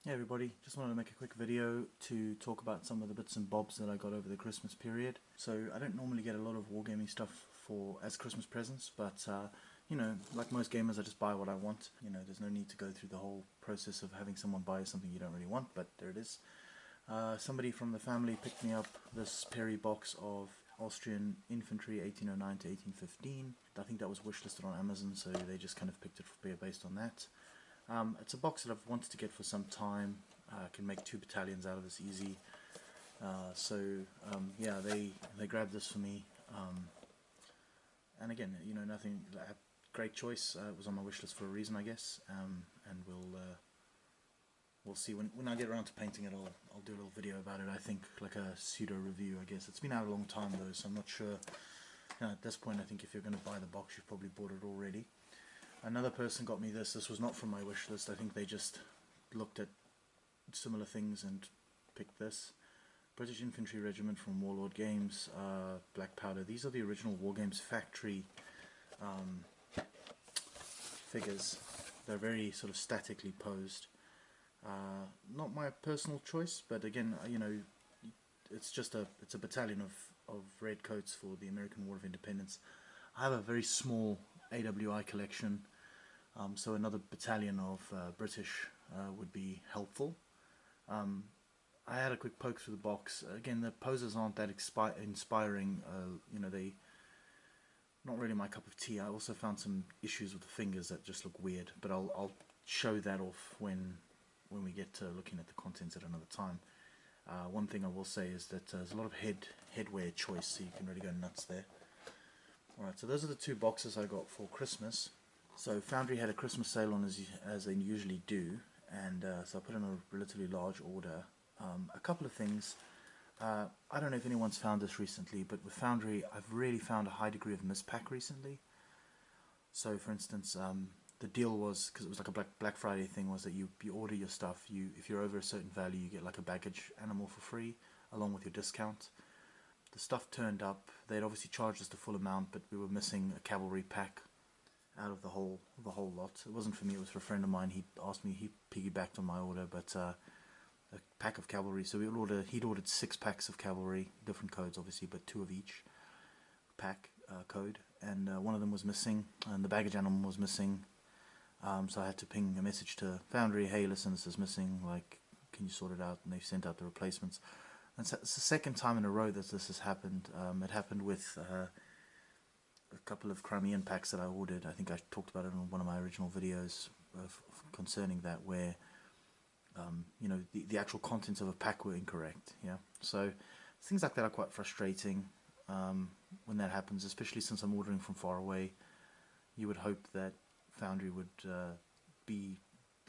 Hey everybody, just wanted to make a quick video to talk about some of the bits and bobs that I got over the Christmas period. So I don't normally get a lot of wargaming stuff as Christmas presents, but you know, like most gamers, I just buy what I want. You know, there's no need to go through the whole process of having someone buy something you don't really want, but there it is. Somebody from the family picked me up this Perry box of Austrian infantry 1809 to 1815. I think that was wishlisted on Amazon, so they just kind of picked it based on that. It's a box that I've wanted to get for some time. I can make 2 battalions out of this easy. Yeah, they grabbed this for me. And again, you know, nothing. Great choice. It was on my wish list for a reason, I guess. And we'll see when I get around to painting it. I'll do a little video about it. I think like a pseudo review. I guess it's been out a long time though, so I'm not sure. You know, at this point, I think if you're going to buy the box, you've probably bought it already. Another person got me this. This was not from my wish list. I think they just looked at similar things and picked this. British Infantry Regiment from Warlord Games, black powder. These are the original Wargames Factory figures. They're very sort of statically posed. Not my personal choice, but again, you know, it's a battalion of red coats for the American War of Independence. I have a very small AWI collection, so another battalion of British would be helpful. I had a quick poke through the box. Again, the poses aren't that inspiring. You know, they not really my cup of tea. I also found some issues with the fingers that just look weird, but I'll show that off when we get to looking at the contents at another time. One thing I will say is that there's a lot of headwear choice, so you can really go nuts there. Alright, so those are the 2 boxes I got for Christmas. So Foundry had a Christmas sale on as they usually do, and so I put in a relatively large order. A couple of things. I don't know if anyone's found this recently, but with Foundry I've really found a high degree of mispack recently. So for instance, the deal was, because it was like a Black Friday thing, was that you order your stuff, if you're over a certain value you get like a baggage animal for free along with your discount. The stuff turned up. They'd obviously charged us the full amount, but we were missing a cavalry pack out of the whole lot. It wasn't for me, it was for a friend of mine. He asked me, he piggybacked on my order, but a pack of cavalry. So he'd ordered 6 packs of cavalry, different codes obviously, but 2 of each pack code, and one of them was missing, and the baggage animal was missing. So I had to ping a message to Foundry, hey listen, this is missing, like, can you sort it out? And they've sent out the replacements. And it's the second time in a row that this has happened. It happened with a couple of Crimean packs that I ordered. I think I talked about it in one of my original videos concerning that, where you know, the actual contents of a pack were incorrect. Yeah, so things like that are quite frustrating when that happens, especially since I'm ordering from far away. You would hope that Foundry would be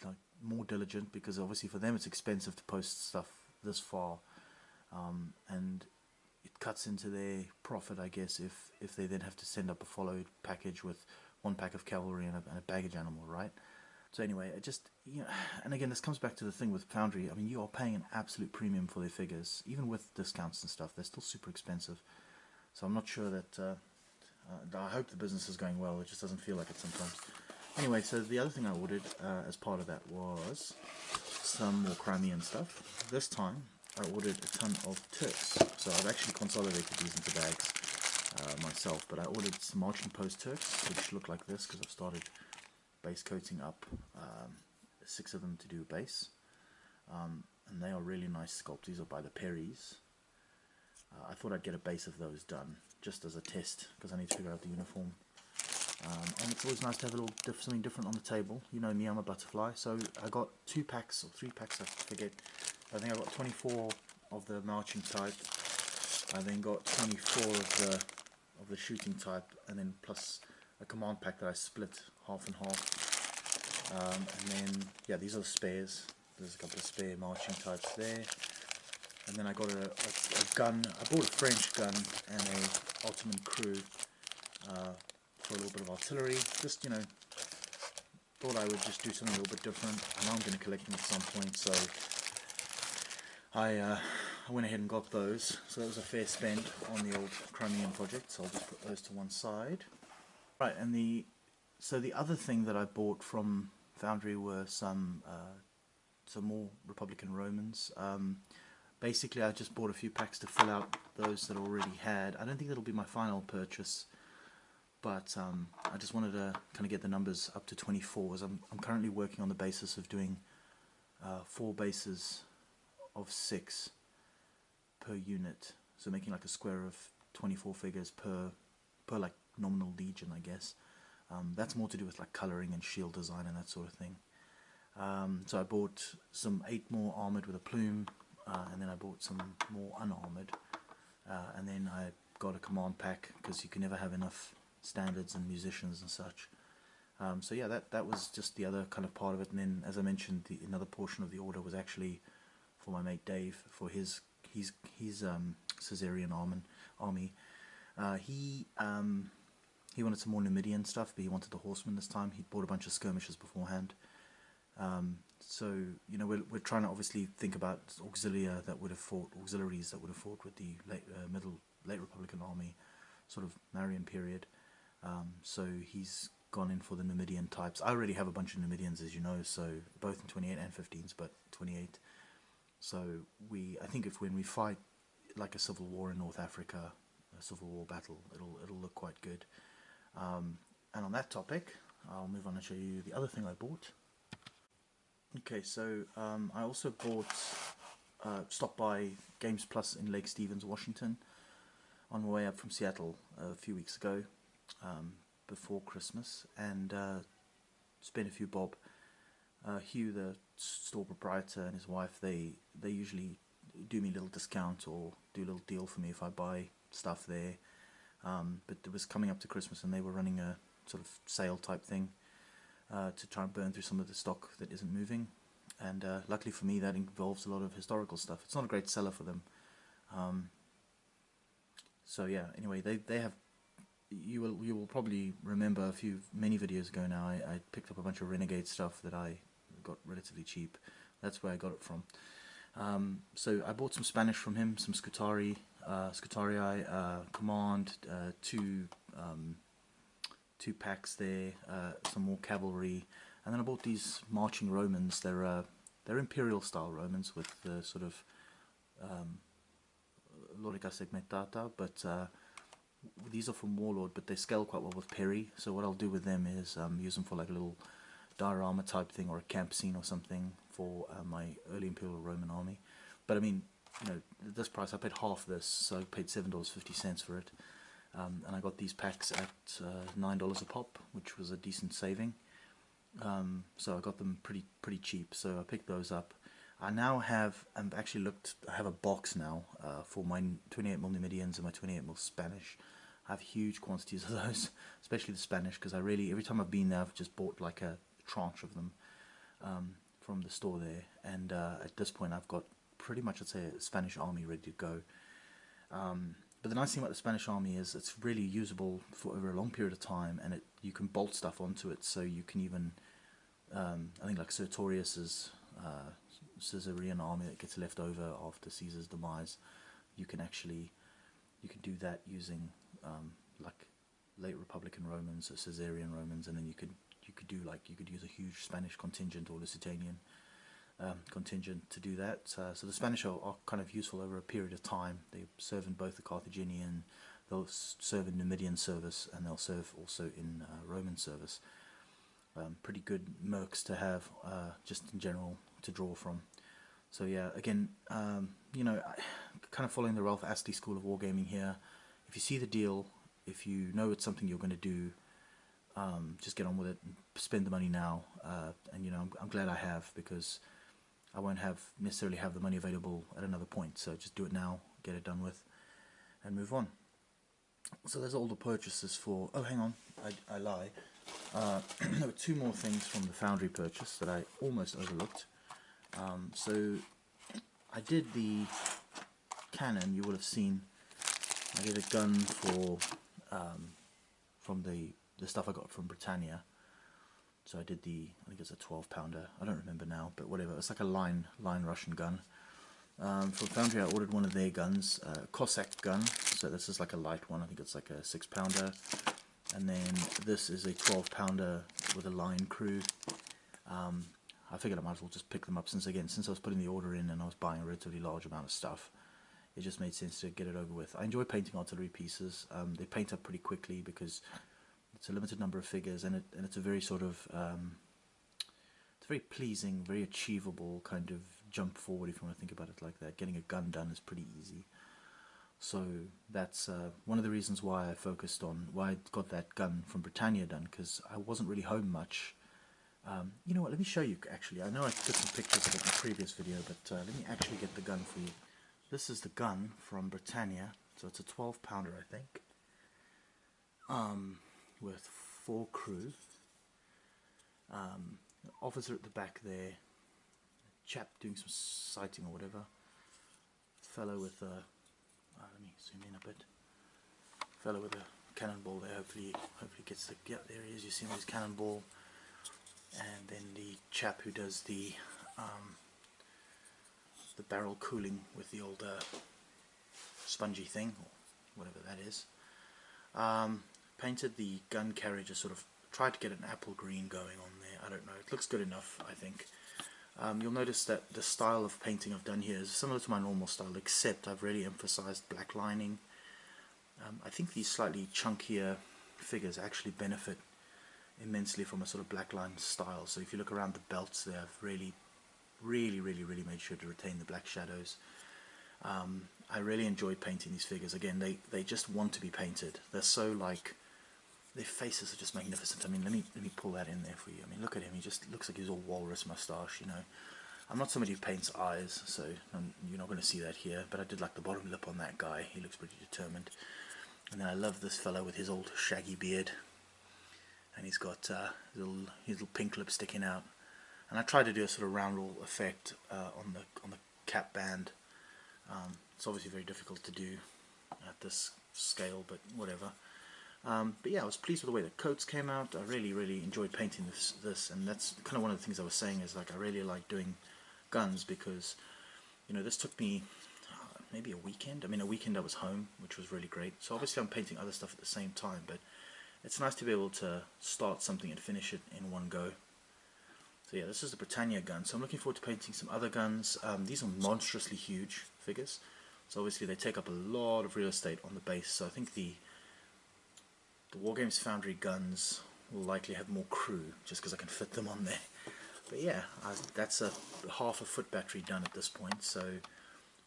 like more diligent, because obviously for them it's expensive to post stuff this far. And it cuts into their profit, I guess, if they then have to send up a followed package with 1 pack of cavalry and a baggage animal, right? So anyway, it just, you know, and again, this comes back to the thing with Foundry. I mean, you are paying an absolute premium for their figures, even with discounts and stuff. They're still super expensive. So I'm not sure that. I hope the business is going well. It just doesn't feel like it sometimes. Anyway, so the other thing I ordered as part of that was some more Crimean stuff. This time I ordered a ton of Turks. So I've actually consolidated these into bags myself, but I ordered some marching post Turks, which look like this, because I've started base coating up 6 of them to do a base. And they are really nice sculpts. These are by the Perrys. I thought I'd get a base of those done, just as a test, because I need to figure out the uniform. And it's always nice to have a little something different on the table. You know me, I'm a butterfly. So I got 2 packs or 3 packs, I forget. I think I got 24 of the marching type. I then got 24 of the shooting type, and then plus a command pack that I split half and half. And then yeah, these are the spares. There's a couple of spare marching types there. And then I got a gun. I bought a French gun and a Ottoman crew for a little bit of artillery. Just, you know, thought I would just do something a little bit different. I know I'm going to collect them at some point, so I went ahead and got those. So that was a fair spend on the old Crimean project, so I'll just put those to one side. Right, and so the other thing that I bought from Foundry were some some more Republican Romans. Basically, I just bought a few packs to fill out those that I already had. I don't think that'll be my final purchase, but I just wanted to kind of get the numbers up to 24. As I'm currently working on the basis of doing 4 bases of 6 per unit, so making like a square of 24 figures per like nominal legion, I guess. That's more to do with like colouring and shield design and that sort of thing. So I bought some 8 more armoured with a plume, and then I bought some more unarmoured, and then I got a command pack, because you can never have enough standards and musicians and such. So yeah, that was just the other kind of part of it. And then, as I mentioned, another portion of the order was actually for my mate Dave, for his Caesarian army. He wanted some more Numidian stuff, but he wanted the horsemen this time. He bought a bunch of skirmishers beforehand. So you know, we're trying to obviously think about auxiliaries that would have fought with the late Republican army, sort of Marian period. So he's gone in for the Numidian types. I already have a bunch of Numidians, as you know, so both in 28 and 15s, but 28. So I think when we fight like a civil war in North Africa, a civil war battle, it'll look quite good. And on that topic, I'll move on and show you the other thing I bought. Okay, so I also stopped by Games Plus in Lake Stevens, Washington, on my way up from Seattle a few weeks ago, before Christmas, and spent a few bob. Hugh, the store proprietor, and his wife, they usually do me a little discount or do a little deal for me if I buy stuff there. But it was coming up to Christmas, and they were running a sort of sale type thing to try and burn through some of the stock that isn't moving. And luckily for me, that involves a lot of historical stuff. It's not a great seller for them. So yeah, anyway, they have. You will probably remember many videos ago now. I picked up a bunch of Renegade stuff that I got relatively cheap. That's where I got it from. So I bought some Spanish from him, some Scutarii, Command, 2 packs there, some more cavalry, and then I bought these marching Romans. They're imperial style Romans with the sort of lorica segmentata, but these are from Warlord, but they scale quite well with Perry. So what I'll do with them is use them for like a little diorama type thing, or a camp scene or something for my Early Imperial Roman army. But I mean, you know, at this price, I paid half this, so I paid $7.50 for it, and I got these packs at $9 a pop, which was a decent saving. So I got them pretty cheap. So I picked those up. I now have I have a box now for my 28mm Numidians and my 28mm Spanish. I have huge quantities of those, especially the Spanish, because every time I've been there, I've just bought like a tranche of them from the store there. And at this point, I've got pretty much, I'd say, a Spanish army ready to go. But the nice thing about the Spanish army is it's really usable for over a long period of time, and you can bolt stuff onto it. So you can even, I think like Sertorius's Caesarian army that gets left over after Caesar's demise, you can do that using like late Republican Romans or Caesarian Romans, and then you could use a huge Spanish contingent or Lusitanian contingent to do that. So the Spanish are kind of useful over a period of time. They serve in both the Carthaginian, they'll serve in Numidian service, and they'll serve also in Roman service. Pretty good mercs to have, just in general, to draw from. So yeah, again, you know, kind of following the Ralph Astley school of wargaming here. If you see the deal, if you know it's something you're going to do, just get on with it and spend the money now. And you know, I'm glad I have, because I won't necessarily have the money available at another point. So just do it now, get it done with, and move on. So there's all the purchases for. Oh, hang on, I lie. There were 2 more things from the Foundry purchase that I almost overlooked. So I did the cannon. You would have seen I did a gun for from the stuff I got from Britannia. So I did I think it's a 12-pounder. I don't remember now, but whatever. It's like a line Russian gun. From Foundry, I ordered one of their guns, Cossack gun. So this is like a light one. I think it's like a 6-pounder. And then this is a 12-pounder with a line crew. I figured I might as well just pick them up, since I was putting the order in and I was buying a relatively large amount of stuff. It just made sense to get it over with. I enjoy painting artillery pieces. They paint up pretty quickly because it's a limited number of figures, and it's a very sort of it's very pleasing, very achievable kind of jump forward, if you want to think about it like that. Getting a gun done is pretty easy. So that's one of the reasons why I got that gun from Britannia done, because I wasn't really home much. You know what, let me show you actually. I know I took some pictures of it in the previous video, but let me actually get the gun for you. This is the gun from Britannia, so it's a 12-pounder, I think, with 4 crew. Officer at the back there, chap doing some sighting or whatever, fellow with a let me zoom in a bit. Fellow with a cannonball there. Hopefully gets the. Yeah, there he is. You see him with his cannonball. And then the chap who does the barrel cooling with the old spongy thing, or whatever that is. Painted the gun carriage. Sort of tried to get an apple green going on there. I don't know. It looks good enough, I think. You'll notice that the style of painting I've done here is similar to my normal style, except I've really emphasized black lining. I think these slightly chunkier figures actually benefit immensely from a sort of black line style. So if you look around the belts there, I've really made sure to retain the black shadows. I really enjoy painting these figures. Again, they just want to be painted. They're so like, their faces are just magnificent. I mean, let me pull that in there for you. I mean, look at him. He just looks like he's all walrus moustache, you know. I'm not somebody who paints eyes, so you're not going to see that here, but I did like the bottom lip on that guy. He looks pretty determined. And then I love this fellow with his old shaggy beard, and he's got his little pink lip sticking out. And I tried to do a sort of round roll effect on the cap band. It's obviously very difficult to do at this scale, but whatever. But yeah, I was pleased with the way the coats came out. I really enjoyed painting this, and that's kind of one of the things I was saying, is like I really like doing guns, because you know, this took me maybe a weekend. I mean, a weekend I was home, which was really great. So obviously I'm painting other stuff at the same time, but it's nice to be able to start something and finish it in one go. So yeah, this is the Britannia gun. So I'm looking forward to painting some other guns. These are monstrously huge figures, so obviously they take up a lot of real estate on the base. So I think the Wargames Foundry guns will likely have more crew, just because I can fit them on there. But yeah, that's a half a foot battery done at this point. So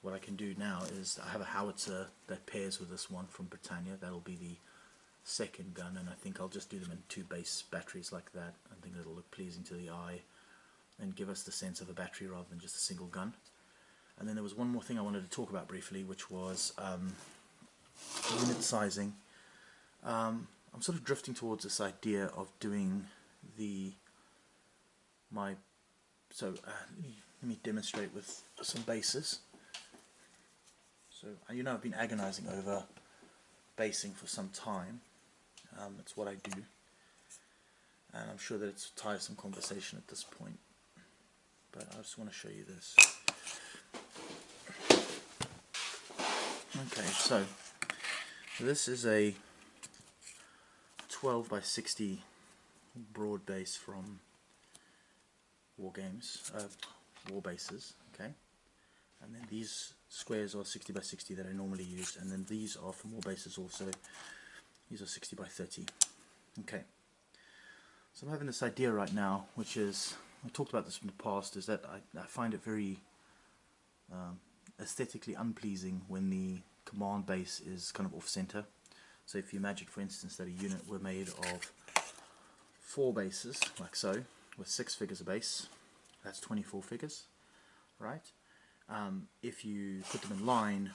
what I can do now is, I have a howitzer that pairs with this one from Britannia. That'll be the second gun, and I think I'll just do them in 2 base batteries like that. I think it'll look pleasing to the eye and give us the sense of a battery rather than just a single gun. And then there was one more thing I wanted to talk about briefly, which was unit sizing. I'm sort of drifting towards this idea of doing let me demonstrate with some bases. So you know, I've been agonizing over basing for some time. It's what I do, and I'm sure that it's a tiresome conversation at this point, but I just want to show you this. Okay, so this is a 12 by 60 broad base from Wargames, War Bases, okay, and then these squares are 60 by 60 that I normally use, and then these are from War Bases also. These are 60 by 30. Okay, so I'm having this idea right now, which is, I talked about this in the past, is that I find it very aesthetically unpleasing when the command base is kind of off-center. So if you imagine, for instance, that a unit were made of 4 bases, like so, with 6 figures a base, that's 24 figures, right? If you put them in line,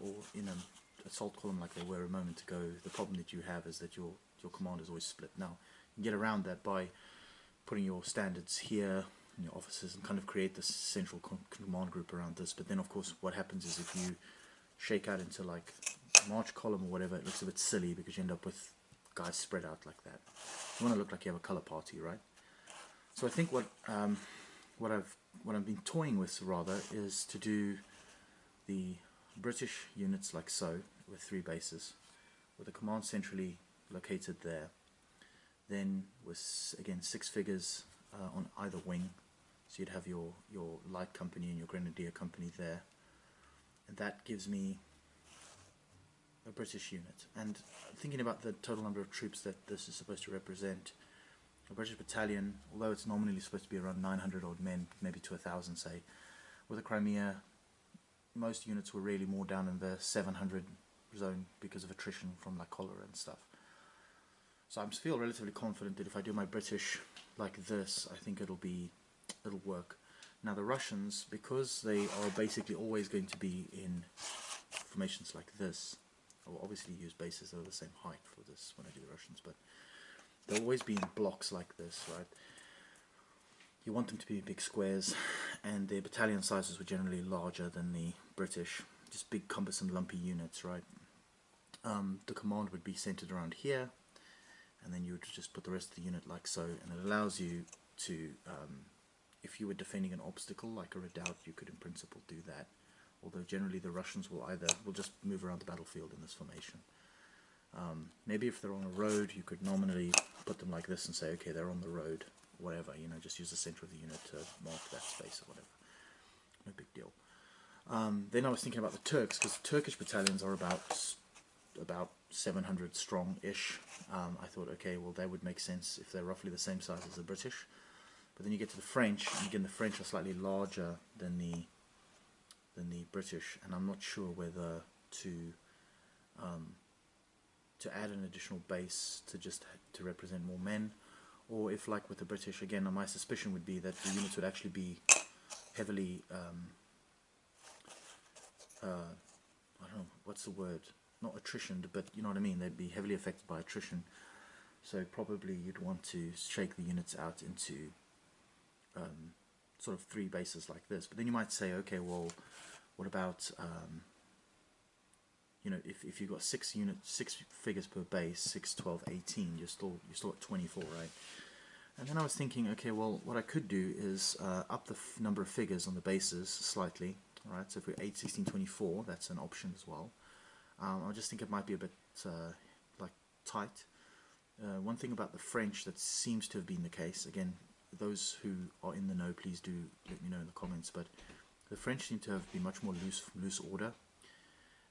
or in an assault column like they were a moment ago, the problem that you have is that your command is always split. Now, you can get around that by putting your standards here, in your officers, and kind of create this central command group around this. But then, of course, what happens is, if you shake out into like march column or whatever, it looks a bit silly, because you end up with guys spread out like that. You want to look like you have a color party, right? So I think what I've been toying with, rather, is to do the British units like so, with 3 bases, with a command centrally located there, then with again 6 figures on either wing, So you'd have your light company and your grenadier company there, and that gives me a British unit. And thinking about the total number of troops that this is supposed to represent, a British battalion, although it's nominally supposed to be around 900 odd men, maybe to 1,000 say, with the Crimea, most units were really more down in the 700 zone because of attrition from like cholera and stuff. So I feel relatively confident that if I do my British like this, I think it'll work. Now the Russians, because they are basically always going to be in formations like this, I'll obviously use bases that are the same height for this when I do the Russians, but they'll always be in blocks like this, right? You want them to be big squares, and their battalion sizes were generally larger than the British, just big cumbersome lumpy units, right? The command would be centered around here, and then you would just put the rest of the unit like so, and it allows you to, if you were defending an obstacle like a redoubt, you could in principle do that, although generally the Russians will just move around the battlefield in this formation. Maybe if they're on a road, you could nominally put them like this and say, okay, they're on the road, whatever, you know, just use the center of the unit to mark that space or whatever. No big deal. Then I was thinking about the Turks, because Turkish battalions are about 700 strong-ish. I thought, okay, well, that would make sense if they're roughly the same size as the British. But then you get to the French, and again, the French are slightly larger than the British, and I'm not sure whether to add an additional base to represent more men, or if, like with the British, again, my suspicion would be that the units would actually be heavily, I don't know, what's the word? Not attritioned, but you know what I mean, they'd be heavily affected by attrition. So probably you'd want to shake the units out into sort of 3 bases like this. But then you might say, okay, well, what about, you know, if you've got 6 figures per base, 6, 12, 18, you're still at 24, right? And then I was thinking, okay, well, what I could do is up the number of figures on the bases slightly, right? So if we're 8, 16, 24, that's an option as well. I just think it might be a bit like tight. One thing about the French that seems to have been the case, again, those who are in the know, please do let me know in the comments, but the French seem to have been much more loose order,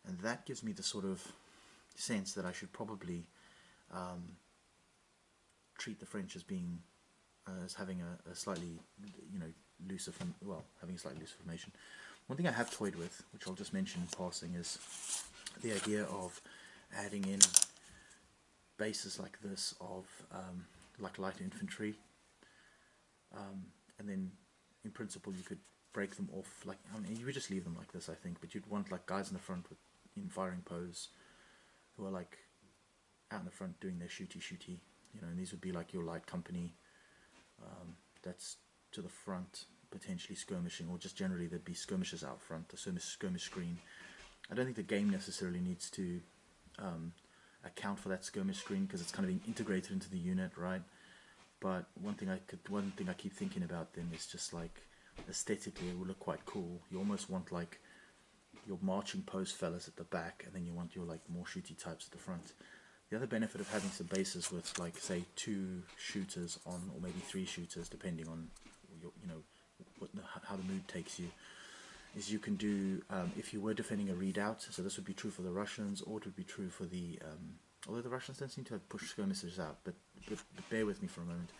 and that gives me the sort of sense that I should probably treat the French as being as having a slightly, you know, looser, having a slightly looser formation. One thing I have toyed with, which I'll just mention in passing, is the idea of adding in bases like this of like light infantry, and then in principle you could break them off, like, I mean, you would just leave them like this, I think, but you'd want like guys in the front in firing pose who are like out in the front doing their shooty, you know, and these would be like your light company that's to the front, potentially skirmishing, or just generally there'd be skirmishers out front, a skirmish screen. I don't think the game necessarily needs to account for that skirmish screen, because it's kind of being integrated into the unit, right? But one thing I keep thinking about then is just like aesthetically it would look quite cool. You almost want like your marching post fellas at the back, and then you want your like more shooty types at the front. The other benefit of having some bases with, like, say 2 shooters on, or maybe 3 shooters, depending on your, you know, how the mood takes you, is you can do, if you were defending a redoubt, so this would be true for the Russians, or it would be true for the, although the Russians don't seem to have pushed skirmishers out, but bear with me for a moment.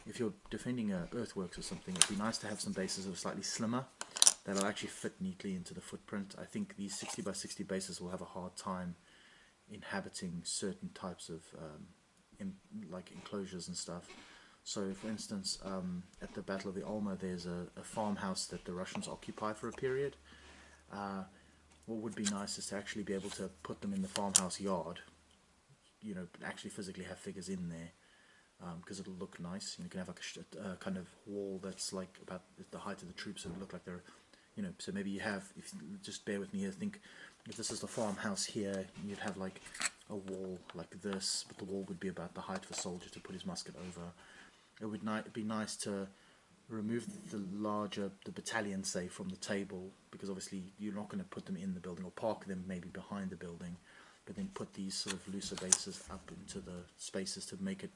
If you're defending earthworks or something, it'd be nice to have some bases that are slightly slimmer, that'll actually fit neatly into the footprint. I think these 60 by 60 bases will have a hard time inhabiting certain types of like enclosures and stuff. So for instance, at the Battle of the Alma, there's a farmhouse that the Russians occupy for a period. What would be nice is to actually be able to put them in the farmhouse yard, you know, actually physically have figures in there, because it'll look nice. You can have like a kind of wall that's like about the height of the troops, so it'll look like they're, you know, so maybe you have, if just bear with me here, think if this is the farmhouse here, you'd have like a wall like this, but the wall would be about the height of a soldier to put his musket over. It would be nice to remove the battalion, say, from the table, because obviously you're not going to put them in the building, or park them maybe behind the building, but then put these sort of looser bases up into the spaces to make it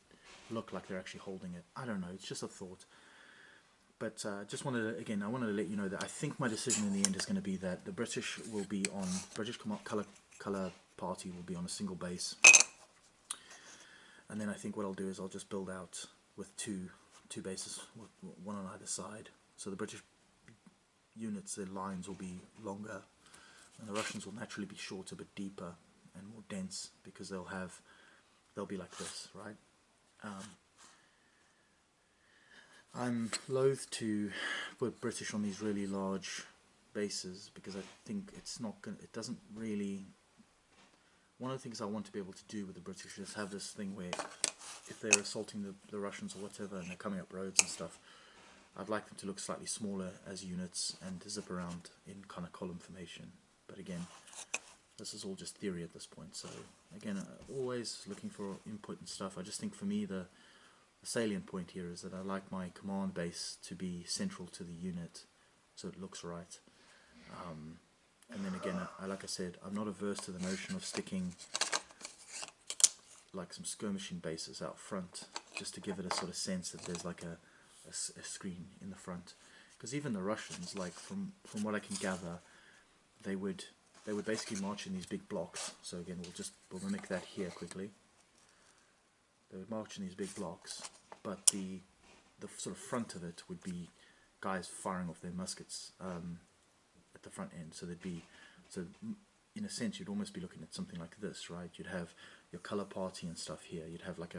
look like they're actually holding it. I don't know, it's just a thought. But just wanted to, again, I wanted to let you know that I think my decision in the end is going to be that the British will be on, British colour party will be on a single base. And then I think what I'll do is I'll just build out with two bases, one on either side. So the British units, their lines will be longer, and the Russians will naturally be shorter but deeper and more dense, because they'll be like this, right? I'm loath to put British on these really large bases because I think it's not gonna, it doesn't really. One of the things I want to be able to do with the British is have this thing where if they're assaulting the Russians or whatever and they're coming up roads and stuff, I'd like them to look slightly smaller as units and to zip around in kind of column formation. But again, this is all just theory at this point. So again, always looking for input and stuff. I just think for me the salient point here is that I like my command base to be central to the unit so it looks right. And then again, like I said, I'm not averse to the notion of sticking like some skirmishing bases out front, just to give it a sort of sense that there's like a screen in the front. Because even the Russians, like from what I can gather, they would basically march in these big blocks. So again, we'll mimic that here quickly. They would march in these big blocks, but the sort of front of it would be guys firing off their muskets at the front end. So in a sense, you'd almost be looking at something like this, right? You'd have your colour party and stuff here. You'd have like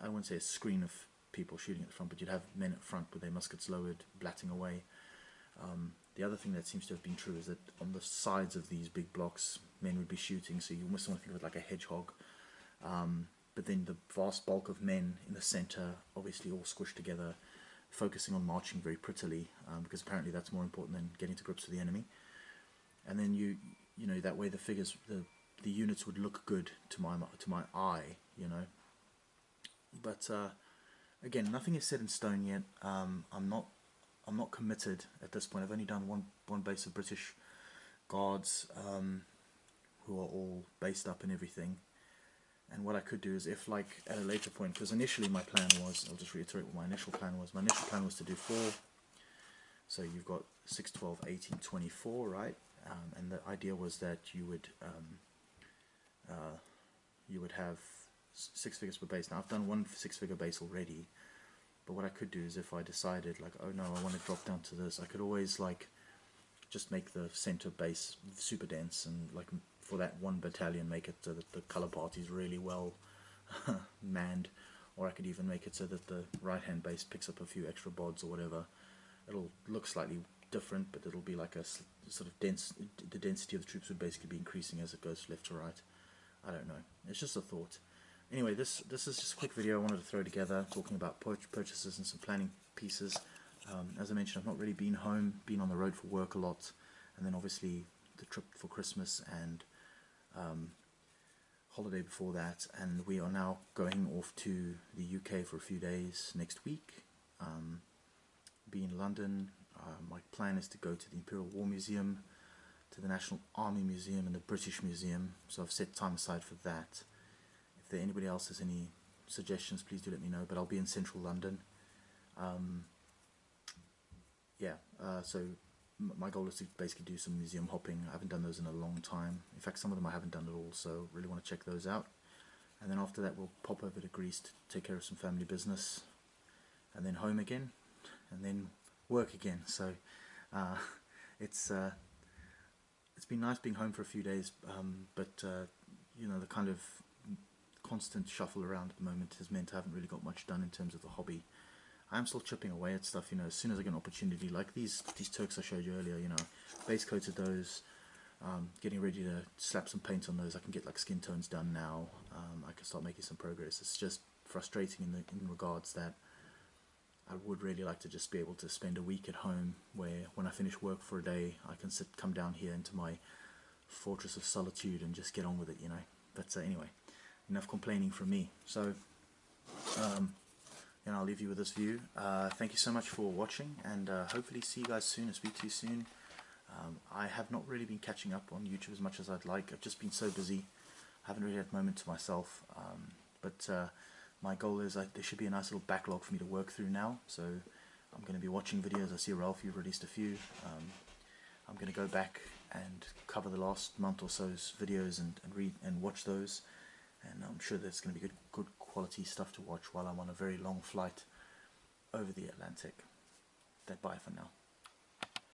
I wouldn't say a screen of people shooting at the front, but you'd have men at front with their muskets lowered, blatting away. The other thing that seems to have been true is that on the sides of these big blocks, men would be shooting, so you almost want to think of it like a hedgehog. But then the vast bulk of men in the centre, obviously all squished together, focusing on marching very prettily, because apparently that's more important than getting to grips with the enemy. And then you know, that way the figures, the units would look good to my eye, you know. But again, nothing is set in stone yet. I'm not committed at this point. I've only done one base of British guards, who are all based up and everything. And what I could do is, if like at a later point, because initially my plan was, I'll just reiterate what my initial plan was. My initial plan was to do 4. So you've got 6, 12, 18, 24, right? And the idea was that you would have 6 figures per base. Now I've done one 6-figure base already, but what I could do is, if I decided like, oh no, I want to drop down to this, I could always like just make the center base super dense, and like for that one battalion make it so that the color party is really well manned, or I could even make it so that the right hand base picks up a few extra bods or whatever. It'll look slightly different, but it'll be like a sort of dense, the density of the troops would basically be increasing as it goes left to right. I don't know, it's just a thought. Anyway, this is just a quick video I wanted to throw together, talking about purchases and some planning pieces. As I mentioned, I've not really been home, been on the road for work a lot, and then obviously the trip for Christmas and holiday before that, and we are now going off to the UK for a few days next week. Be in London. My plan is to go to the Imperial War Museum, to the National Army Museum and the British Museum, so I've set time aside for that. If there anybody else has any suggestions, please do let me know, but I'll be in central London. So my goal is to basically do some museum hopping. I haven't done those in a long time. In fact, some of them I haven't done at all, so really want to check those out. And then after that we'll pop over to Greece to take care of some family business, and then home again, and then work again. So it's been nice being home for a few days, but you know, the kind of constant shuffle around at the moment has meant I haven't really got much done in terms of the hobby. I'm still chipping away at stuff, you know, as soon as I get an opportunity, like these Turks I showed you earlier, you know, base coated those, getting ready to slap some paint on those. I can get like skin tones done now. I can start making some progress. It's just frustrating in regards that I would really like to just be able to spend a week at home, where when I finish work for a day, I can come down here into my fortress of solitude and just get on with it, you know. But anyway, enough complaining from me. So and I'll leave you with this view. Thank you so much for watching, and hopefully see you guys soon and speak to you soon. I have not really been catching up on YouTube as much as I'd like. I've just been so busy. I haven't really had a moment to myself. But my goal is there should be a nice little backlog for me to work through now. So I'm going to be watching videos. I see Ralph, you've released a few. I'm going to go back and cover the last month or so's videos and read and watch those, and I'm sure there's going to be good quality stuff to watch while I'm on a very long flight over the Atlantic. Bye for now.